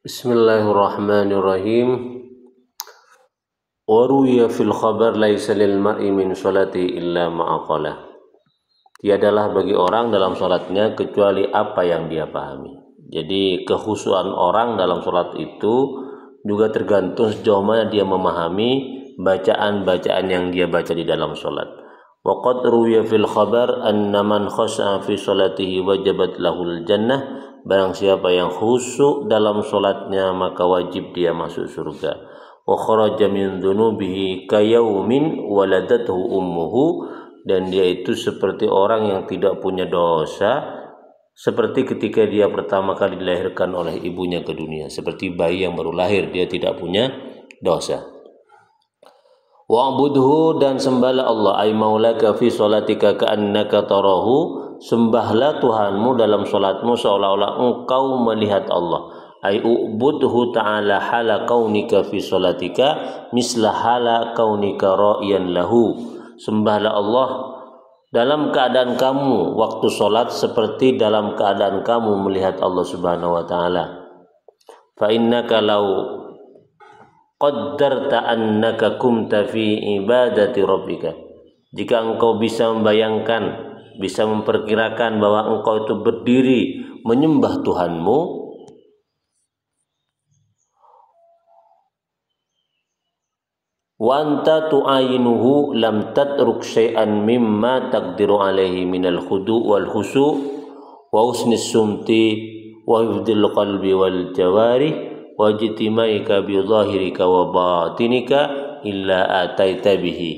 Bismillahirrahmanirrahim. Waruya fil khabar laisa lil mar'i min sholati illa ma'aqalah. Tiadalah bagi orang dalam sholatnya kecuali apa yang dia pahami. Jadi kekhusyuan orang dalam sholat itu juga tergantung sejauh mana dia memahami bacaan-bacaan yang dia baca di dalam sholat. Wa qad ruwiya fil khabar anna man khasha'a fi sholatihi wajabat lahul jannah. Barang siapa yang khusyuk dalam sholatnya maka wajib dia masuk surga. Wa kharaja min dhunubihi kayaumin waladathu ummuhu, dan dia itu seperti orang yang tidak punya dosa, seperti ketika dia pertama kali dilahirkan oleh ibunya ke dunia, seperti bayi yang baru lahir, dia tidak punya dosa. Wa'budhu, dan sembahlah Allah, ay maulaka fi sholatika ka'annaka tarahu, sembahlah Tuhanmu dalam salatmu seolah-olah engkau melihat Allah. Ay ubudhu ta'ala hala kaunika fi sholatika misla hala kaunika ra'iyan lahu, sembahlah Allah dalam keadaan kamu waktu salat seperti dalam keadaan kamu melihat Allah Subhanahu wa taala. Fa innaka law qaddarta annaka kumta fi ibadati rabbika, jika engkau bisa membayangkan, bisa memperkirakan bahwa engkau itu berdiri menyembah Tuhanmu, wa anta tu'ayinuhu lam tatruk syai'an mimma taqdiru alaihi minal khudu' wal khusu' wa husnis sumti wa hifdil qalbi wal jawarih wajtimaika bi zahirika wa batinika illa ataita bihi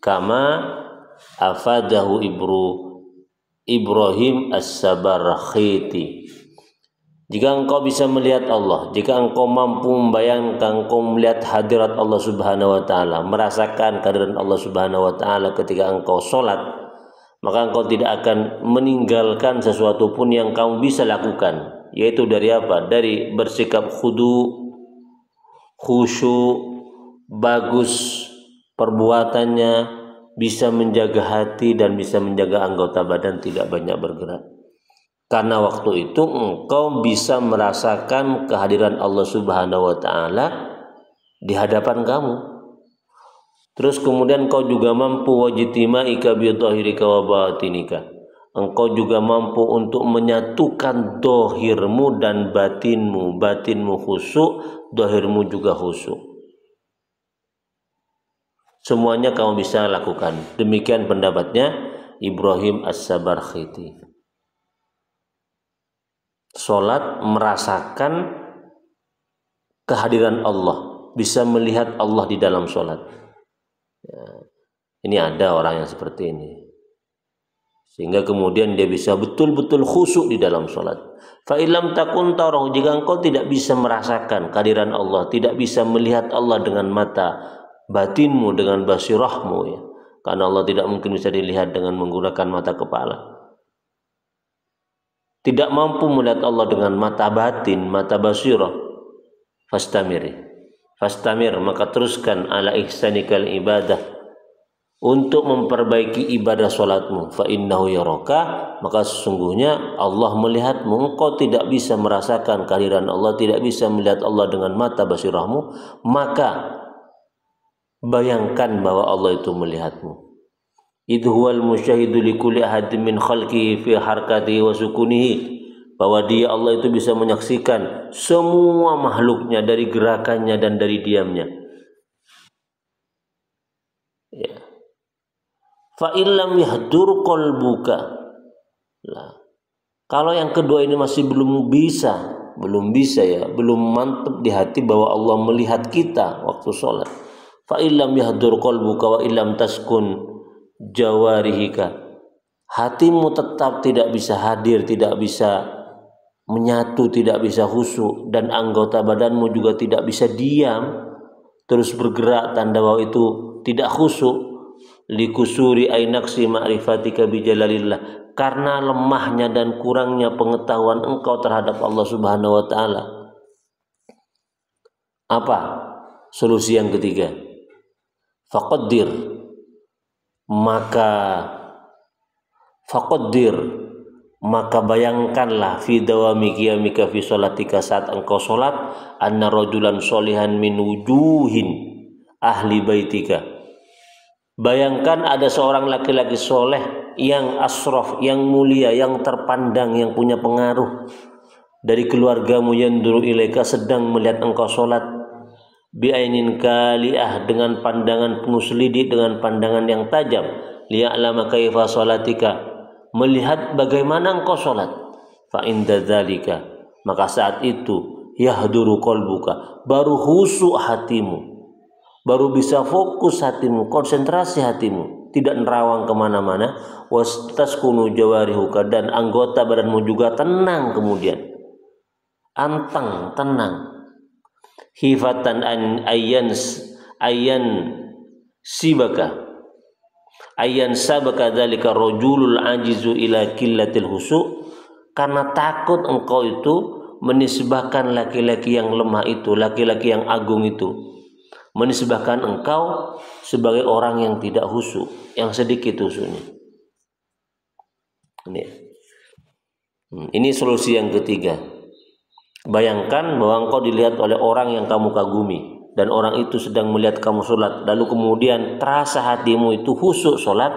kama afadahu Ibrahim as-Sabarkhiti. Jika engkau bisa melihat Allah, jika engkau mampu membayangkan, engkau melihat hadirat Allah Subhanahu wa taala, merasakan kehadiran Allah Subhanahu wa taala ketika engkau sholat, maka engkau tidak akan meninggalkan sesuatu pun yang kamu bisa lakukan, yaitu dari apa? Dari bersikap khusyuk, bagus perbuatannya, bisa menjaga hati dan bisa menjaga anggota badan tidak banyak bergerak. Karena waktu itu engkau bisa merasakan kehadiran Allah Subhanahu wa taala di hadapan kamu. Terus kemudian engkau juga mampu wajtimaika bi dhahirika wa batinika. Engkau juga mampu untuk menyatukan dohirmu dan batinmu. Batinmu khusyuk, dohirmu juga khusyuk. Semuanya kamu bisa lakukan. Demikian pendapatnya Ibrahim as-Sabarkhiti. Salat merasakan kehadiran Allah, bisa melihat Allah di dalam salat. Ya, ini ada orang yang seperti ini, sehingga kemudian dia bisa betul-betul khusyuk di dalam salat. Fa illam takun tarahu, jika engkau tidak bisa merasakan kehadiran Allah, tidak bisa melihat Allah dengan mata batinmu, dengan basirahmu, ya, karena Allah tidak mungkin bisa dilihat dengan menggunakan mata kepala. Tidak mampu melihat Allah dengan mata batin, mata basirah. Fastamir, maka teruskan ala ihsanikal ibadah, untuk memperbaiki ibadah salatmu. Fa innahu yaraka, maka sesungguhnya Allah melihatmu. Engkau tidak bisa merasakan kehadiran Allah, tidak bisa melihat Allah dengan mata basirahmu, maka bayangkan bahwa Allah itu melihatmu. Idh huwal musyahidu likulli ahadin min khalqihi fi harkatihi wa sukunihi, bahwa dia Allah itu bisa menyaksikan semua makhluknya dari gerakannya dan dari diamnya. Ya. Fa illam yahdur qalbuka. Kalau yang kedua ini masih belum bisa ya, belum mantap di hati bahwa Allah melihat kita waktu sholat. Fa illam yahdur qalbuka wa illam taskun jawarihika, hatimu tetap tidak bisa hadir, tidak bisa menyatu, tidak bisa khusyuk, dan anggota badanmu juga tidak bisa diam terus bergerak, tanda bahwa itu tidak khusyuk. Likusuri ainaksi ma'rifatika bijalalillah, karena lemahnya dan kurangnya pengetahuan engkau terhadap Allah Subhanahu wa taala. Apa solusi yang ketiga? Faqaddir, maka bayangkanlah fi dawami qiyamika fi sholatika, saat engkau sholat, anna rajulan sholihan min wujuhin ahli baitika, bayangkan ada seorang laki-laki soleh yang asraf, yang mulia, yang terpandang, yang punya pengaruh dari keluargamu, yanduru ilaika, sedang melihat engkau sholat, bi'ainin kali'ah, dengan pandangan penuh selidik, dengan pandangan yang tajam, liya'lama kaifa sholatika, melihat bagaimana engkau sholat. Fa inda dzalika, maka saat itu, yahduru qalbuka, baru khusyuk hatimu, baru bisa fokus hatimu, konsentrasi hatimu, tidak nerawang kemana-mana. Wastaskunu jawarihuka, dan anggota badanmu juga tenang, kemudian anteng, tenang. Hifatan ayyan sibaka, ayyan sabaka dzalika rajulul ajizu ila qillatil husu, karena takut engkau itu menisbahkan laki-laki yang lemah itu, laki-laki yang agung itu, menisbahkan engkau sebagai orang yang tidak khusyuk, yang sedikit khusyuknya. Ini solusi yang ketiga. Bayangkan bahwa engkau dilihat oleh orang yang kamu kagumi, dan orang itu sedang melihat kamu sholat, lalu kemudian terasa hatimu itu khusyuk sholat,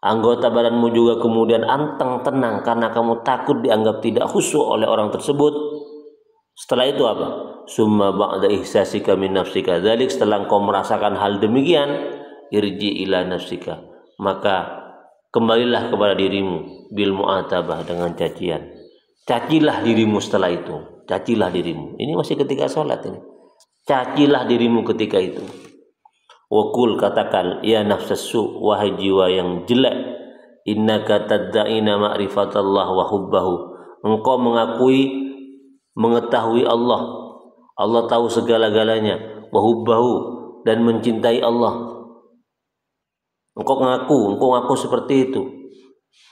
anggota badanmu juga kemudian anteng, tenang, karena kamu takut dianggap tidak khusyuk oleh orang tersebut. Setelah itu apa? Summa ba'da ihsasika min nafsika dzalik, setelah engkau merasakan hal demikian, irji ila nafsika, maka kembalilah kepada dirimu, bil mu'atabah, dengan cacian. Cacilah dirimu setelah itu, cacilah dirimu. Ini masih ketika sholat ini. Cacilah dirimu ketika itu. Wakul, katakan, ya nafsassu, wahai jiwa yang jelek, innaka tadda'ina ma'rifatallah wa hubbahu, engkau mengetahui Allah, Allah tahu segala-galanya, wa hubbahu, dan mencintai Allah. Engkau ngaku seperti itu.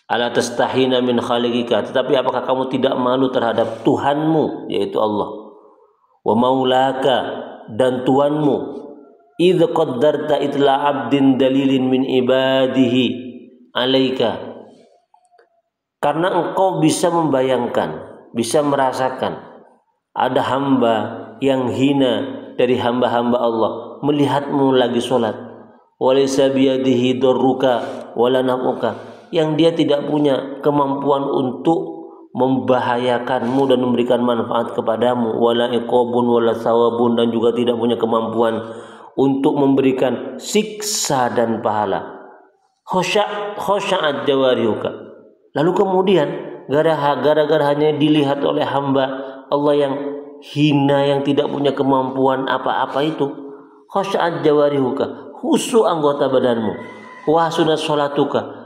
Ala tastahina min khaliqika, tetapi apakah kamu tidak malu terhadap Tuhanmu, yaitu Allah, wa maulaka, dan Tuhanmu, idh qaddarta itla abdin dalilin min ibadihi alaika, karena engkau bisa membayangkan, bisa merasakan ada hamba yang hina dari hamba-hamba Allah melihatmu lagi sholat, walaysa biyadihi darruka wala nafuka, yang dia tidak punya kemampuan untuk membahayakanmu dan memberikan manfaat kepadamu, wala iqabun wala sawabun, dan juga tidak punya kemampuan untuk memberikan siksa dan pahala. Khosya'at jawarihuka, lalu kemudian gara-gara hanya dilihat oleh hamba Allah yang hina, yang tidak punya kemampuan apa-apa itu, khosya'at jawarihuka, khusyuk anggota badanmu, wa sunat sholatuka,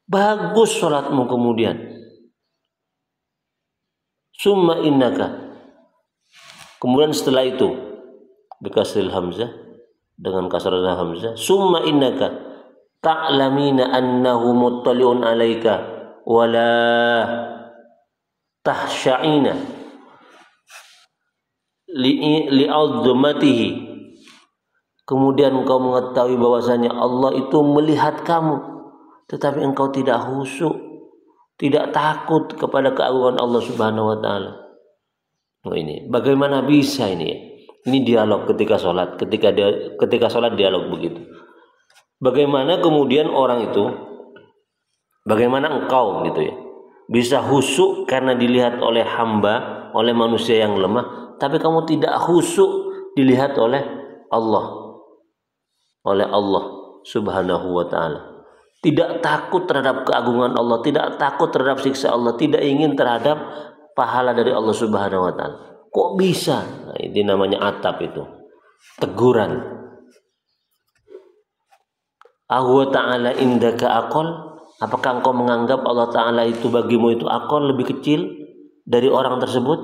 bagus sholatmu, kemudian summa innaka, kemudian setelah itu bikasril hamzah, dengan kasrah hamzah, summa innaka ta'lamina annahu muttali'un alaika wala tahsya'ina li'adzumatihi, kemudian engkau mengetahui bahwasanya Allah itu melihat kamu, tetapi engkau tidak khusyuk, tidak takut kepada keagungan Allah Subhanahu wa taala. Oh, ini bagaimana bisa ini ya? Ini dialog ketika sholat, ketika sholat dialog begitu. Bagaimana kemudian orang itu, bagaimana engkau gitu ya, bisa khusyuk karena dilihat oleh hamba, oleh manusia yang lemah, tapi kamu tidak khusyuk dilihat oleh Allah Subhanahu wa taala. Tidak takut terhadap keagungan Allah, tidak takut terhadap siksa Allah, tidak ingin terhadap pahala dari Allah Subhanahu wa taala. Kok bisa? Nah, ini namanya atap, itu teguran. Ahwa ta'ala indaka aqal, apakah engkau menganggap Allah Ta'ala itu bagimu itu aqal, lebih kecil dari orang tersebut?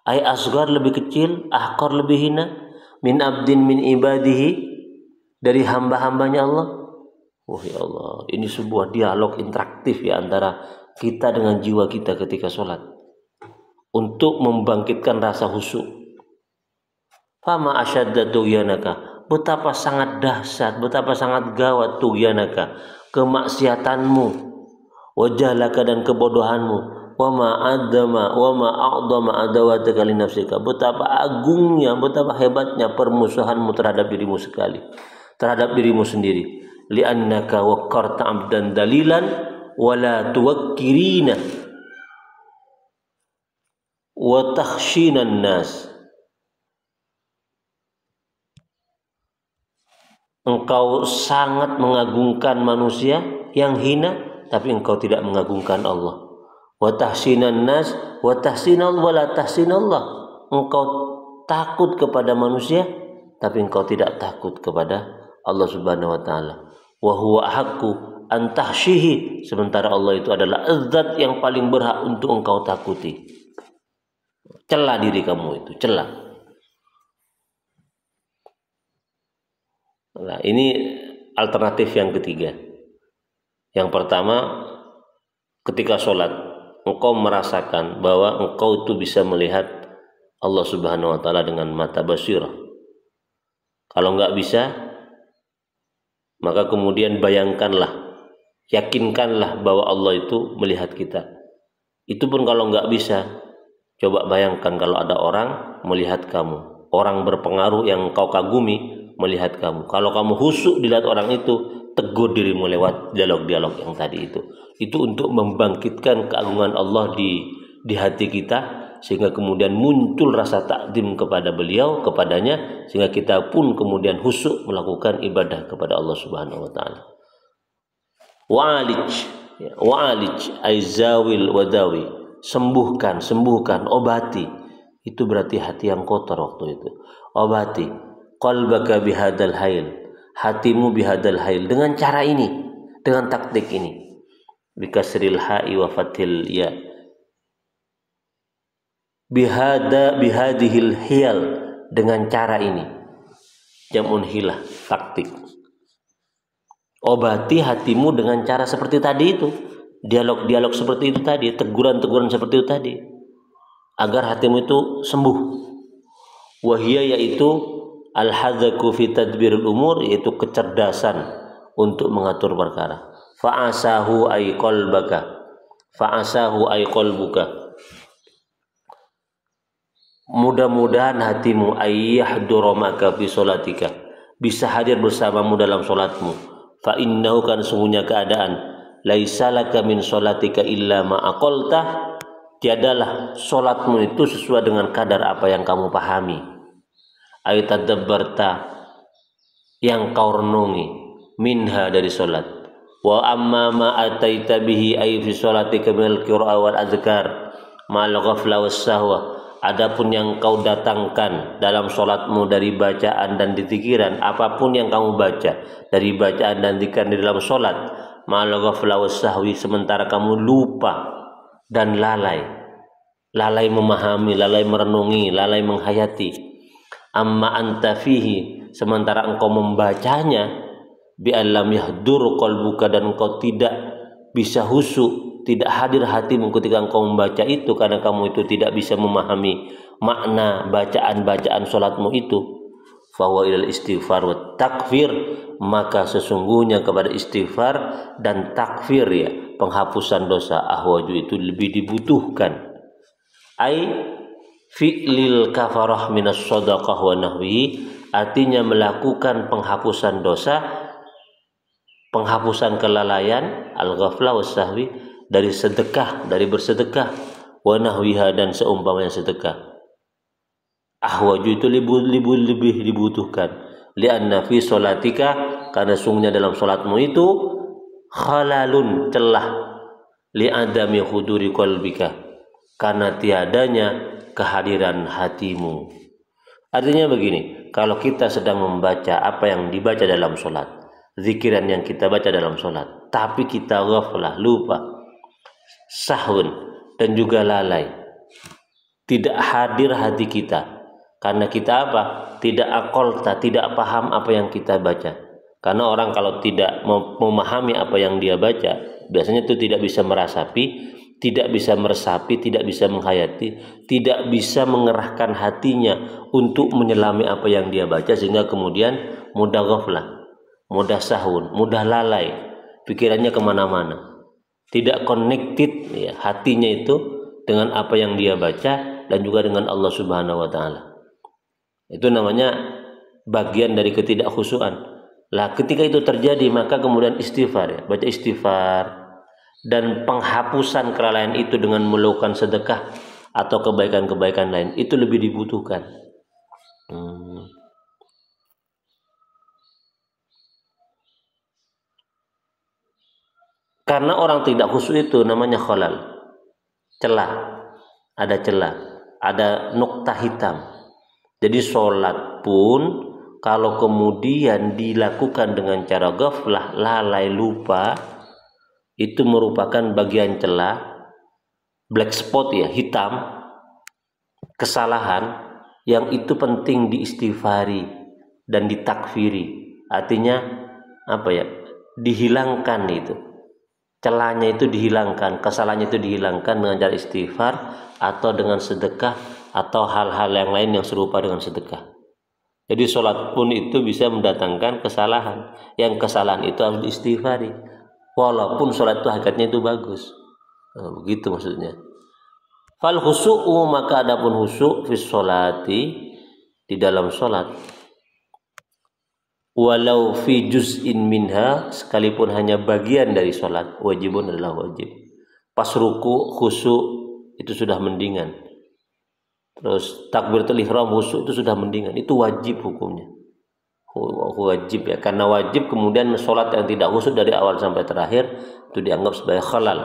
Ay asgar, lebih kecil, ahqar, lebih hina, min abdin min ibadihi, dari hamba-hambanya Allah. Oh ya Allah, ini sebuah dialog interaktif ya antara kita dengan jiwa kita ketika sholat, untuk membangkitkan rasa khusyuk. Fama asyadda tughyanaka, betapa sangat dahsyat, betapa sangat gawat tughyanaka, kemaksiatanmu, wa jahlaka dan kebodohanmu, wa ma a'dama adawataka li nafsika, betapa agungnya, betapa hebatnya permusuhanmu terhadap dirimu sekali, terhadap dirimu sendiri. Li'annaka waqarta 'abdan dalilan wa la tuwakkirina wa takhshinan nas. Engkau sangat mengagungkan manusia yang hina, tapi engkau tidak mengagungkan Allah. Wa tahsinan nas wa tahsinallah wa la tahsinallah. Engkau takut kepada manusia, tapi engkau tidak takut kepada Allah Subhanahu wa taala. Wa huwa haqqu an tahshihi, sementara Allah itu adalah zat yang paling berhak untuk engkau takuti. Cela diri kamu itu, cela. Nah, ini alternatif yang ketiga. Yang pertama, ketika sholat, engkau merasakan bahwa engkau itu bisa melihat Allah Subhanahu wa taala dengan mata basirah. Kalau enggak bisa, maka kemudian bayangkanlah, yakinkanlah bahwa Allah itu melihat kita. Itu pun kalau enggak bisa, coba bayangkan kalau ada orang melihat kamu, orang berpengaruh yang engkau kagumi melihat kamu. Kalau kamu khusyuk dilihat orang itu, tegur dirimu lewat dialog-dialog yang tadi itu. Itu untuk membangkitkan keagungan Allah di hati kita, sehingga kemudian muncul rasa takdim kepada beliau, kepadanya, sehingga kita pun kemudian khusyuk melakukan ibadah kepada Allah Subhanahu wa taala. Wa'alij aizawil wadawi, sembuhkan, obati. Itu berarti hati yang kotor waktu itu. Obati qalbaka bihadal hail, hatimu bihadal hail, dengan cara ini, dengan taktik ini. Bikasril ha'i wa fathil ya. Bihadihil hiyal, dengan cara ini. Jamun hilah, taktik. Obati hatimu dengan cara seperti tadi itu. Dialog-dialog seperti itu tadi, teguran-teguran seperti itu tadi, agar hatimu itu sembuh. Wahia, yaitu al-hadzaku fi tadbiril umur, yaitu kecerdasan untuk mengatur perkara. Fa'asahu ay qalbaka, fa'asahu ay qalbuka, mudah-mudahan hatimu ayyahdura maka fi sholatika, bisa hadir bersamamu dalam sholatmu. Fa innahu, kan sungguhnya keadaan, laisa laka min sholatika illa ma aqalta, tiadalah sholatmu itu sesuai dengan kadar apa yang kamu pahami. Ayatadabbarta, yang kau renungi, minha, dari sholat. Wa amma ma ataita bihi ay fi sholatika minal qira'a wal azkar ma'al ghafla was sahwa, adapun yang kau datangkan dalam sholatmu dari bacaan dan dzikran, apapun yang kamu baca dari bacaan dan dzikir di dalam sholat, ma'al ghafla was sahwi, sementara kamu lupa dan lalai memahami, lalai merenungi, lalai menghayati. Amma anta fihi, sementara engkau membacanya, bi allam yahdur qalbuka, dan engkau tidak bisa khusyuk, tidak hadir hatimu ketika engkau membaca itu, karena kamu itu tidak bisa memahami makna bacaan-bacaan sholatmu itu. Fahuwa ilal istighfar wa takfir, maka sesungguhnya kepada istighfar dan takfir, ya, penghapusan dosa, ahwaju, itu lebih dibutuhkan. Ai fi'lil kafarah minas shadaqah wa nahwihi, artinya melakukan penghapusan dosa, penghapusan kelalaian, al-ghaflah was sahwi, dari sedekah, dari bersedekah, wa nahwiha, dan seumpamanya sedekah. Ahwaju itu lebih dibutuhkan. Lianna fi sholatika, karena sungguhnya dalam sholatmu itu, khalalun, celah, li'adami huduri qalbika, karena tiadanya kehadiran hatimu. Artinya begini, kalau kita sedang membaca apa yang dibaca dalam sholat, zikiran yang kita baca dalam sholat, tapi kita ghaflah, lupa, sahun, dan juga lalai, tidak hadir hati kita, karena kita apa? Tidak aqalta, tidak paham apa yang kita baca. Karena orang kalau tidak memahami apa yang dia baca, biasanya itu tidak bisa merasapi, tidak bisa meresapi, tidak bisa menghayati, tidak bisa mengerahkan hatinya untuk menyelami apa yang dia baca, sehingga kemudian mudah ghaflah, mudah sahun, mudah lalai, pikirannya kemana-mana, tidak connected ya, hatinya itu dengan apa yang dia baca dan juga dengan Allah Subhanahu wa taala. Itu namanya bagian dari ketidakhusyuan. Lah ketika itu terjadi maka kemudian istighfar ya, baca istighfar dan penghapusan kelalaian itu dengan melakukan sedekah atau kebaikan-kebaikan lain itu lebih dibutuhkan. Karena orang tidak khusyuk itu namanya khalal, celah, ada celah, ada nukta hitam. Jadi sholat pun kalau kemudian dilakukan dengan cara ghaflah, lalai, lupa, itu merupakan bagian celah, black spot ya, hitam, kesalahan yang itu penting diistighfari dan ditakfiri. Artinya apa ya? Dihilangkan itu. Celahnya itu dihilangkan, kesalahannya itu dihilangkan dengan cara istighfar atau dengan sedekah atau hal-hal yang lain yang serupa dengan sedekah. Jadi sholat pun itu bisa mendatangkan kesalahan. Yang kesalahan itu harus diistighfari. Walaupun sholat itu hakikatnya itu bagus. Nah, begitu maksudnya. Fal khusyu'u, maka adapun khusyuk fi sholati, di dalam sholat, walau fi juz'in minha, sekalipun hanya bagian dari sholat, wajibun adalah wajib. Pas ruku khusyuk itu sudah mendingan. Terus takbiratul ihram khusyuk itu sudah mendingan. Itu wajib hukumnya. Wajib ya, karena wajib kemudian sholat yang tidak khusyuk dari awal sampai terakhir itu dianggap sebagai khalal,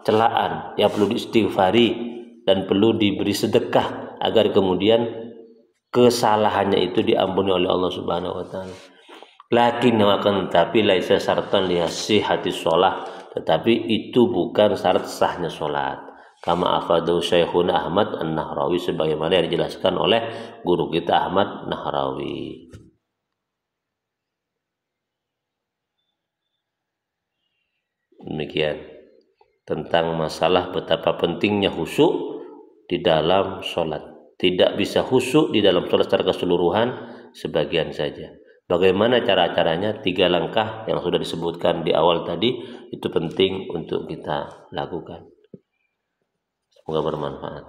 celaan yang perlu diistighfari dan perlu diberi sedekah agar kemudian kesalahannya itu diampuni oleh Allah Subhanahu wa taala. Lakin akan tetapi laisa syartan li sihhati shalah, tetapi itu bukan syarat sahnya salat. Kama afadu Syekhuna Ahmad An-Nahrawi, sebagaimana yang dijelaskan oleh guru kita Ahmad Nahrawi. Demikian tentang masalah betapa pentingnya khusyuk di dalam sholat. Tidak bisa khusyuk di dalam sholat secara keseluruhan, sebagian saja. Bagaimana cara-caranya? 3 langkah yang sudah disebutkan di awal tadi itu penting untuk kita lakukan. Semoga bermanfaat.